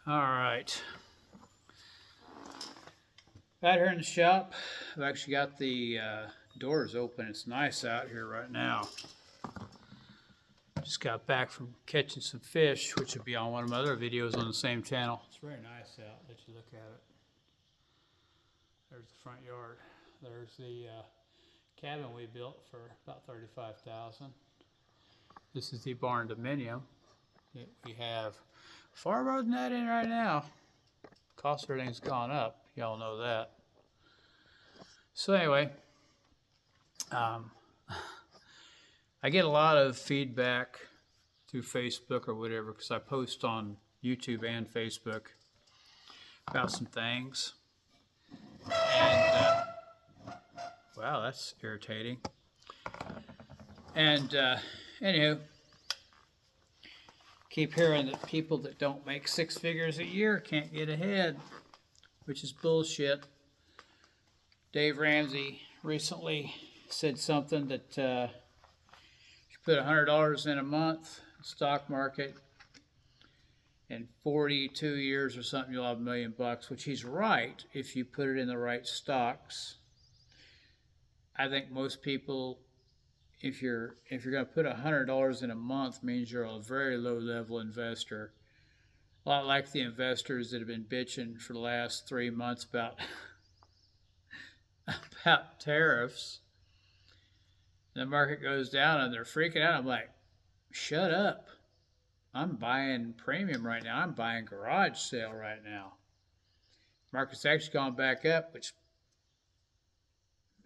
All right. Out here in the shop, I've actually got the doors open. It's nice out here right now. Just got back from catching some fish, which will be on one of my other videos on the same channel. It's very nice out. Let you look at it. There's the front yard. There's the cabin we built for about $35,000. This is the barn dominium that we have far more than that in right now. Cost of everything's gone up. Y'all know that. So anyway, I get a lot of feedback through Facebook or whatever because I post on YouTube and Facebook about some things. And wow, that's irritating. And anywho, keep hearing that people that don't make six figures a year can't get ahead, which is bullshit. Dave Ramsey recently said something that if you put $100 in a month in the stock market, in 42 years or something, you'll have $1 million, which he's right if you put it in the right stocks. I think most people, if you're going to put $100 in a month, means you're a very low level investor. A lot like the investors that have been bitching for the last 3 months about tariffs. The market goes down and they're freaking out. I'm like, shut up. I'm buying premium right now. I'm buying garage sale right now. Market's actually gone back up, which,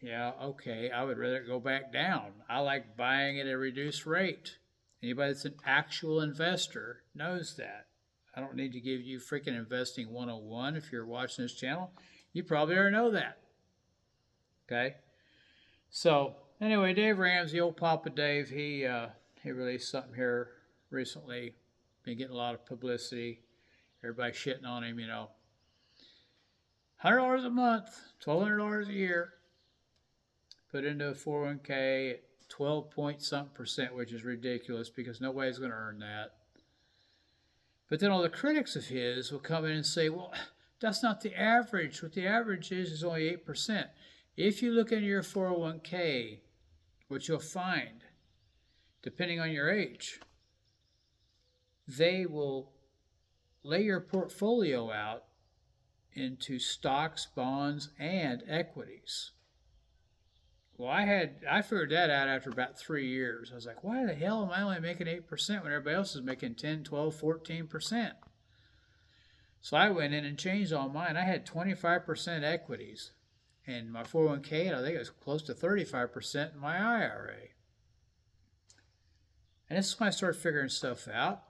yeah, okay, I would rather it go back down. I like buying at a reduced rate. Anybody that's an actual investor knows that. I don't need to give you freaking investing 101 if you're watching this channel. You probably already know that. Okay? So, anyway, Dave Ramsey, old Papa Dave, he released something here recently. Been getting a lot of publicity. Everybody shitting on him, you know. $100 a month, $1,200 a year. Put into a 401k at 12 point something percent, which is ridiculous because nobody's going to earn that. But then all the critics of his will come in and say, well, that's not the average. What the average is only 8%. If you look into your 401k, what you'll find, depending on your age, they will lay your portfolio out into stocks, bonds, and equities. Well, I figured that out after about 3 years. I was like, why the hell am I only making 8% when everybody else is making 10, 12, 14%? So I went in and changed all mine. I had 25% equities in my 401k, and I think it was close to 35% in my IRA. And this is when I started figuring stuff out.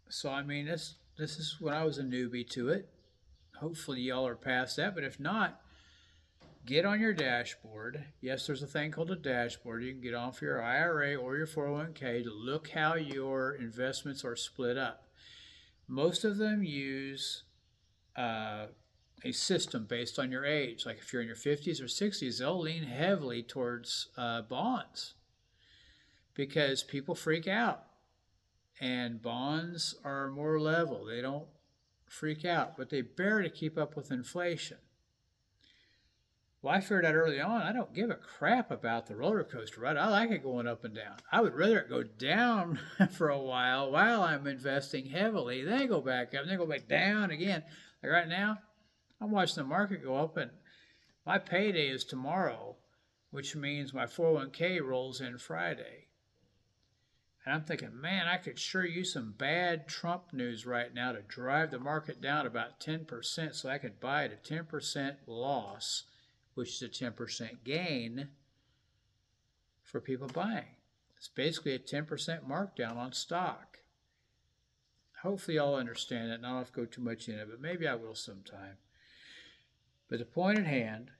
So, I mean, this is when I was a newbie to it. Hopefully y'all are past that, but if not, get on your dashboard. Yes, there's a thing called a dashboard. You can get on for your IRA or your 401k to look how your investments are split up. Most of them use a system based on your age. Like if you're in your 50s or 60s, they'll lean heavily towards bonds because people freak out. And bonds are more level. They don't freak out, but they barely keep up with inflation. Well, I figured out early on, I don't give a crap about the roller coaster ride. I like it going up and down. I would rather it go down for a while I'm investing heavily, then go back up, and then go back down again. Like right now, I'm watching the market go up, and my payday is tomorrow, which means my 401k rolls in Friday. And I'm thinking, man, I could sure use some bad Trump news right now to drive the market down about 10% so I could buy at a 10% loss, which is a 10% gain for people buying. It's basically a 10% markdown on stock. Hopefully y'all understand it, and I don't have to go too much in it, but maybe I will sometime. But the point at hand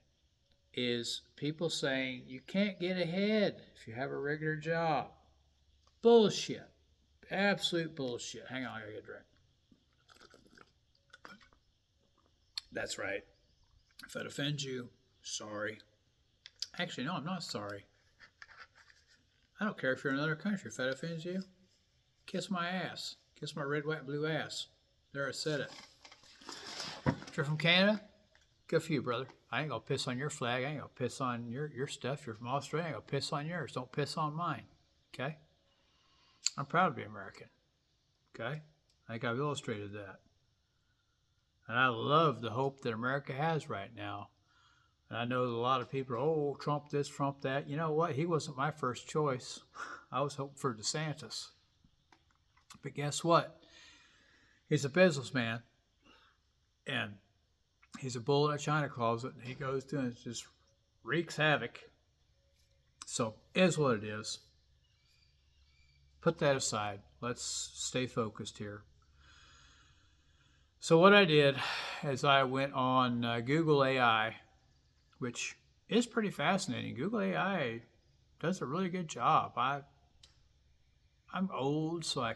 is people saying you can't get ahead if you have a regular job. Bullshit. Absolute bullshit. Hang on, I gotta get a drink. That's right. If that offends you, sorry. Actually, no, I'm not sorry. I don't care if you're in another country. If that offends you, kiss my ass. Kiss my red, white, blue ass. There, I said it. If you're from Canada, good for you, brother. I ain't gonna piss on your flag. I ain't gonna piss on your stuff. If you're from Australia, I ain't gonna piss on yours. Don't piss on mine. Okay? I'm proud to be American. Okay? I think I've illustrated that. And I love the hope that America has right now. And I know that a lot of people are, oh, Trump this, Trump that. You know what? He wasn't my first choice. I was hoping for DeSantis. But guess what? He's a businessman. And he's a bull in a china closet. And he goes to and just wreaks havoc. So, it is what it is. Put that aside. Let's stay focused here. So what I did is I went on Google AI, which is pretty fascinating. Google AI does a really good job. I'm old, so AI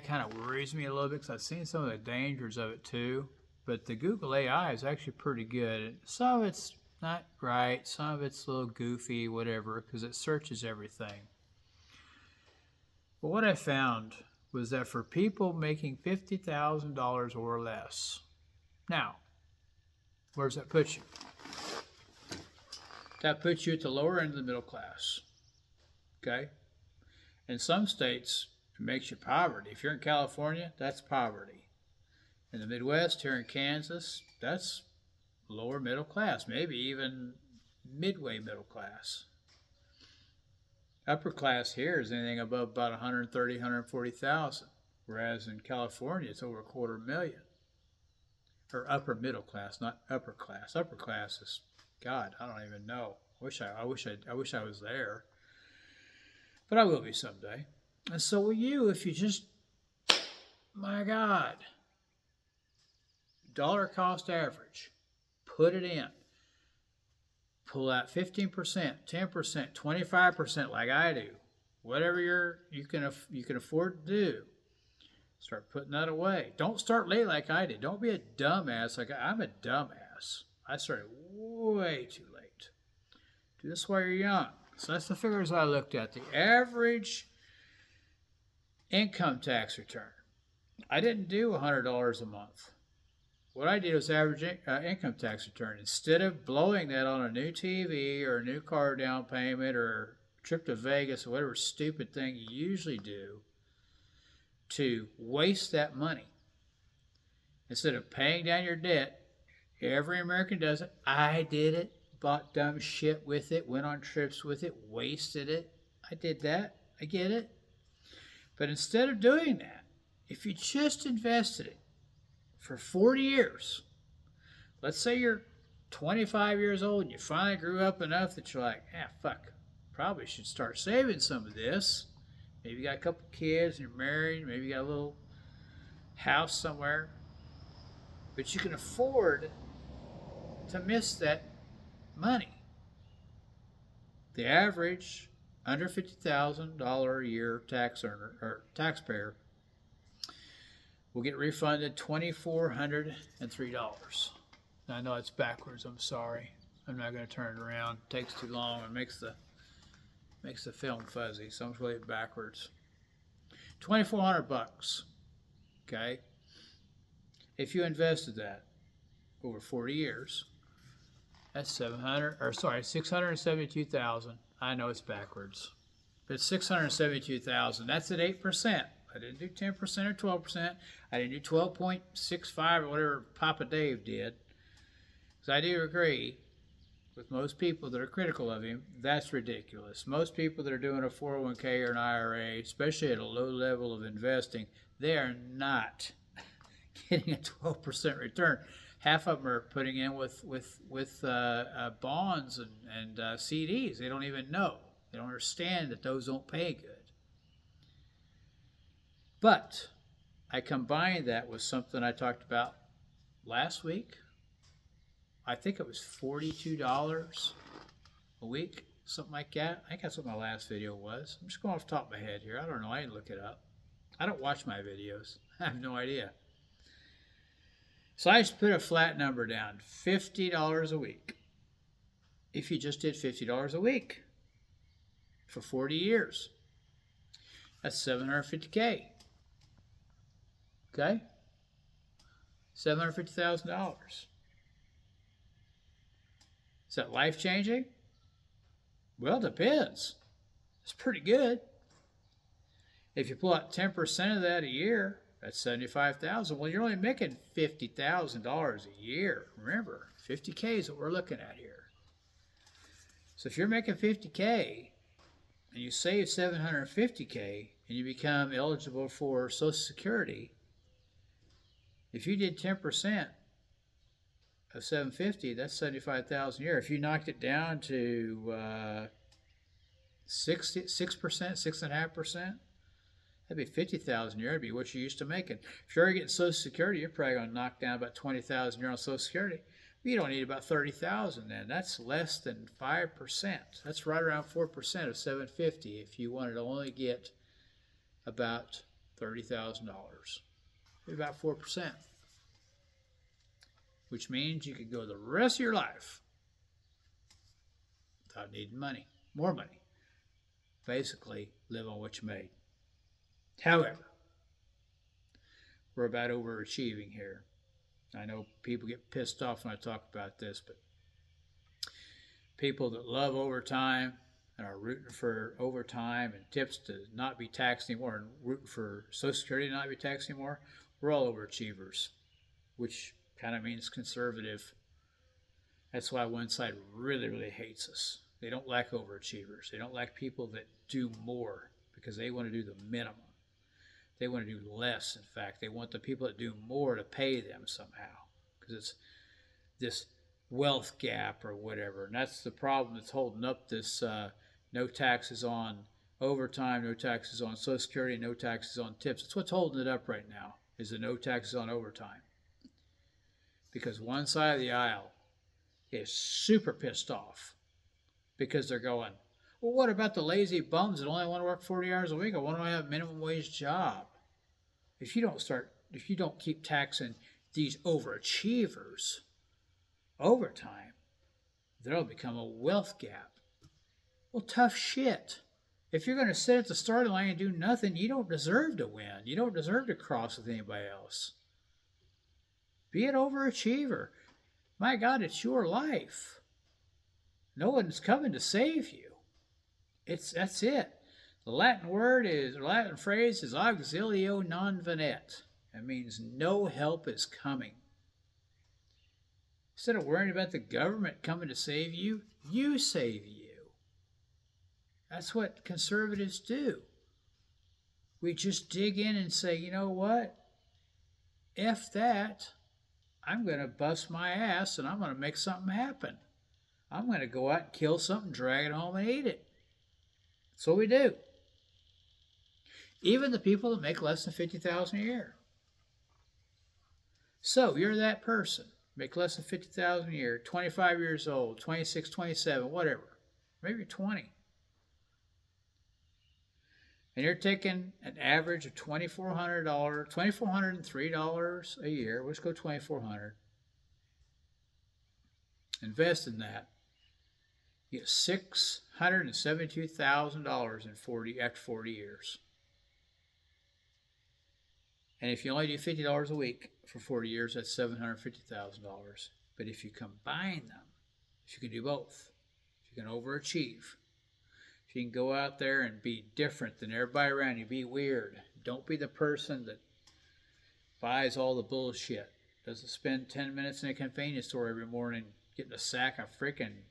kind of worries me a little bit because I've seen some of the dangers of it too. But the Google AI is actually pretty good. Some of it's not right, some of it's a little goofy, whatever, because it searches everything. But what I found was that for people making $50,000 or less, now, where does that put you? That puts you at the lower end of the middle class. Okay? In some states, it makes you poverty. If you're in California, that's poverty. In the Midwest, here in Kansas, that's lower middle class, maybe even midway middle class. Upper class here is anything above about 130, 140,000, whereas in California it's over $250,000. Or upper middle class, not upper class. Upper class is, God, I don't even know. I wish I was there, but I will be someday. And so will you if you just, my God, dollar cost average, put it in. Pull out 15%, 10%, 25% like I do. Whatever you can afford to do. Start putting that away. Don't start late like I did. Don't be a dumbass. I'm a dumbass. I started way too late. Do this while you're young. So that's the figures I looked at. The average income tax return. I didn't do $100 a month. What I did was average income tax return. Instead of blowing that on a new TV or a new car down payment or a trip to Vegas or whatever stupid thing you usually do, to waste that money. Instead of paying down your debt, every American does it. I did it, bought dumb shit with it, went on trips with it, wasted it. I did that. I get it. But instead of doing that, if you just invested it for 40 years, let's say you're 25 years old and you finally grew up enough that you're like, fuck, probably should start saving some of this. Maybe you got a couple kids and you're married, maybe you got a little house somewhere, but you can afford to miss that money. The average under $50,000 a year tax earner or taxpayer will get refunded $2,403. I know it's backwards. I'm sorry. I'm not going to turn it around. It takes too long and makes the film fuzzy. So I'm going to play it backwards. $2,400. Okay. If you invested that over 40 years, that's $672,000. I know it's backwards, but it's $672,000. That's at 8%. I didn't do 10% or 12%. I didn't do 12.65 or whatever Papa Dave did. Because I do agree with most people that are critical of him, that's ridiculous. Most people that are doing a 401k or an IRA, especially at a low level of investing, they are not getting a 12% return. Half of them are putting in with bonds and CDs. They don't even know. They don't understand that those don't pay good. But I combined that with something I talked about last week. I think it was $42 a week, something like that. I think that's what my last video was. I'm just going off the top of my head here. I don't know. I didn't look it up. I don't watch my videos. I have no idea. So I just put a flat number down, $50 a week. If you just did $50 a week for 40 years, that's $750K. Okay? $750,000. Is that life changing? Well, it depends. It's pretty good. If you pull out 10% of that a year, that's 75,000. Well, you're only making $50,000 a year. Remember, 50K is what we're looking at here. So if you're making 50K and you save 750K and you become eligible for Social Security, if you did 10% of 750, that's 75,000 a year. If you knocked it down to 6%, 6.5%, that'd be 50,000 a year. That'd be what you used to making. If you're getting Social Security, you're probably going to knock down about 20,000 a year on Social Security. But you don't need about 30,000 then. That's less than 5%. That's right around 4% of 750 if you wanted to only get about $30,000. About 4%. Which means you could go the rest of your life without needing money, more money. Basically, live on what you made. However, we're about overachieving here. I know people get pissed off when I talk about this, but people that love overtime and are rooting for overtime and tips to not be taxed anymore and rooting for Social Security to not be taxed anymore, we're all overachievers, which kind of means conservative. That's why one side really, really hates us. They don't like overachievers. They don't like people that do more because they want to do the minimum. They want to do less, in fact. They want the people that do more to pay them somehow because it's this wealth gap or whatever. And that's the problem that's holding up this no taxes on overtime, no taxes on Social Security, no taxes on tips. It's what's holding it up right now is the no taxes on overtime. Because one side of the aisle is super pissed off because they're going, well, what about the lazy bums that only want to work 40 hours a week? I want to have a minimum wage job. If you don't keep taxing these overachievers overtime, there'll become a wealth gap. Well, tough shit. If you're going to sit at the starting line and do nothing, you don't deserve to win. You don't deserve to cross with anybody else. Be an overachiever. My God, it's your life. No one's coming to save you. That's it. The Latin phrase is auxilio non venit. That means no help is coming. Instead of worrying about the government coming to save you, you save you. That's what conservatives do. We just dig in and say, you know what? F that. I'm going to bust my ass and I'm going to make something happen. I'm going to go out and kill something, drag it home and eat it. That's what we do. Even the people that make less than $50,000 a year. So you're that person. Make less than $50,000 a year, 25 years old, 26, 27, whatever. Maybe 20. And you're taking an average of $2,400, $2,403 a year. Let's go $2,400. Invest in that. You get $672,000 after 40 years. And if you only do $50 a week for 40 years, that's $750,000. But if you combine them, if you can do both, if you can overachieve, if you can go out there and be different than everybody around you, be weird. Don't be the person that buys all the bullshit. Doesn't spend 10 minutes in a convenience store every morning getting a sack of freaking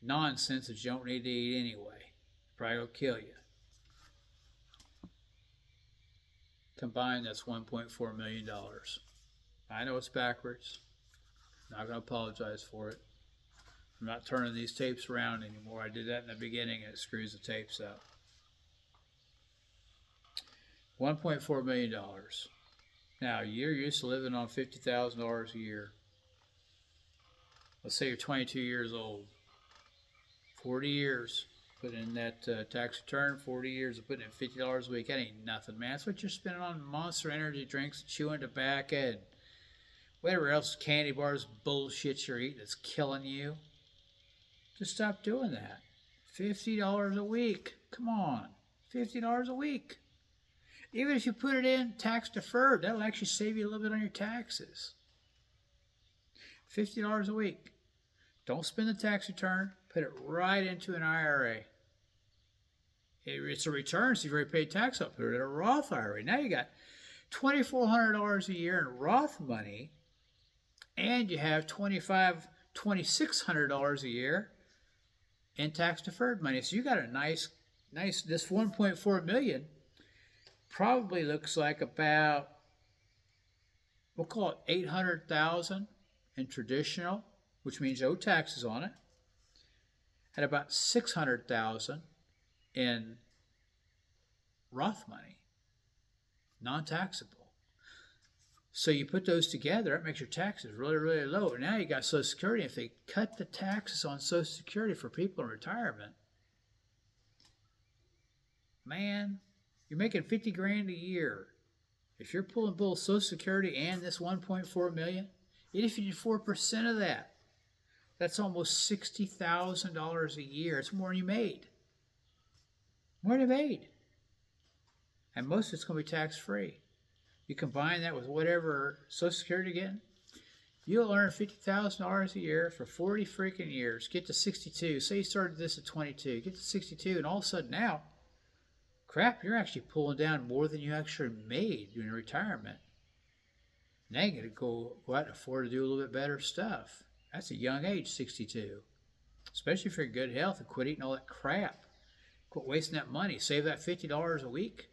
nonsense that you don't need to eat anyway. Probably will kill you. Combined, that's $1.4 million. I know it's backwards. I'm not going to apologize for it. I'm not turning these tapes around anymore. I did that in the beginning and it screws the tapes up. $1.4 million. Now, you're used to living on $50,000 a year. Let's say you're 22 years old. 40 years. Put in that tax return, 40 years of putting in $50 a week. That ain't nothing, man. That's what you're spending on Monster Energy drinks, chewing tobacco, and whatever else candy bars bullshit you're eating that's killing you. Just stop doing that. $50 a week. Come on. $50 a week. Even if you put it in tax deferred, that'll actually save you a little bit on your taxes. $50 a week. Don't spend the tax return. Put it right into an IRA. It's a return, so you've already paid tax up. Put it in a Roth IRA. Now you got $2,400 a year in Roth money, and you have $2,600 a year in tax deferred money. So you got a nice. This 1.4 million probably looks like about, we'll call it 800,000 in traditional, which means no taxes on it, and about 600,000 in Roth money, non-taxable. So you put those together, that makes your taxes really, really low. Now you got Social Security. If they cut the taxes on Social Security for people in retirement, man, you're making 50 grand a year. If you're pulling both Social Security and this 1.4 million, even if you do 4% of that, that's almost $60,000 a year. It's more than you made. More than you made. And most of it's going to be tax-free. You combine that with whatever Social Security you're getting, you'll earn $50,000 a year for 40 freaking years. Get to 62. Say you started this at 22. Get to 62, and all of a sudden now, crap, you're actually pulling down more than you actually made during retirement. Now you got to go out and afford to do a little bit better stuff. That's a young age, 62. Especially if you're in good health and quit eating all that crap. Quit wasting that money. Save that $50 a week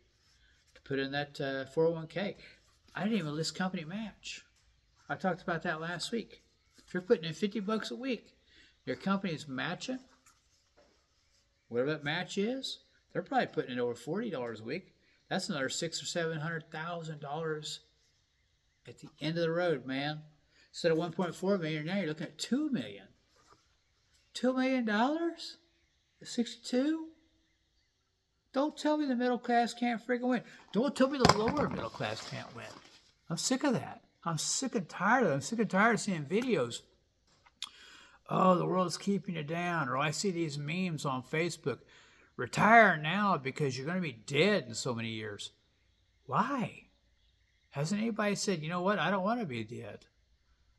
to put in that 401k. I didn't even list company match. I talked about that last week. If you're putting in $50 a week, your company is matching, whatever that match is, they're probably putting in over $40 a week. That's another $600,000 or $700,000 at the end of the road, man. Instead of 1.4 million, now you're looking at $2 million. $2 million at 62? Don't tell me the middle class can't freaking win. Don't tell me the lower middle class can't win. I'm sick of that. I'm sick and tired of it. I'm sick and tired of seeing videos. Oh, the world's keeping you down. Or I see these memes on Facebook. Retire now because you're going to be dead in so many years. Why? Hasn't anybody said, you know what, I don't want to be dead.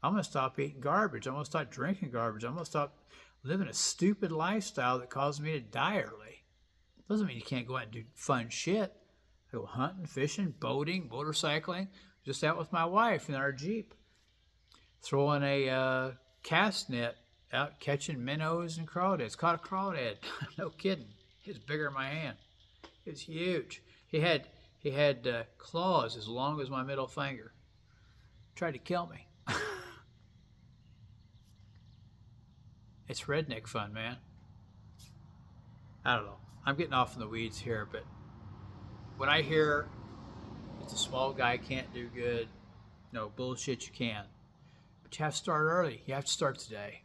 I'm going to stop eating garbage. I'm going to stop drinking garbage. I'm going to stop living a stupid lifestyle that causes me to die early. Doesn't mean you can't go out and do fun shit. I go hunting, fishing, boating, motorcycling. Just out with my wife in our Jeep. Throwing a cast net out catching minnows and crawdads. Caught a crawdad. No kidding. It was bigger than my hand. It was huge. He had claws as long as my middle finger. Tried to kill me. It's redneck fun, man. I don't know. I'm getting off in the weeds here, but when I hear that the small guy can't do good, no, bullshit, you can. But you have to start early. You have to start today.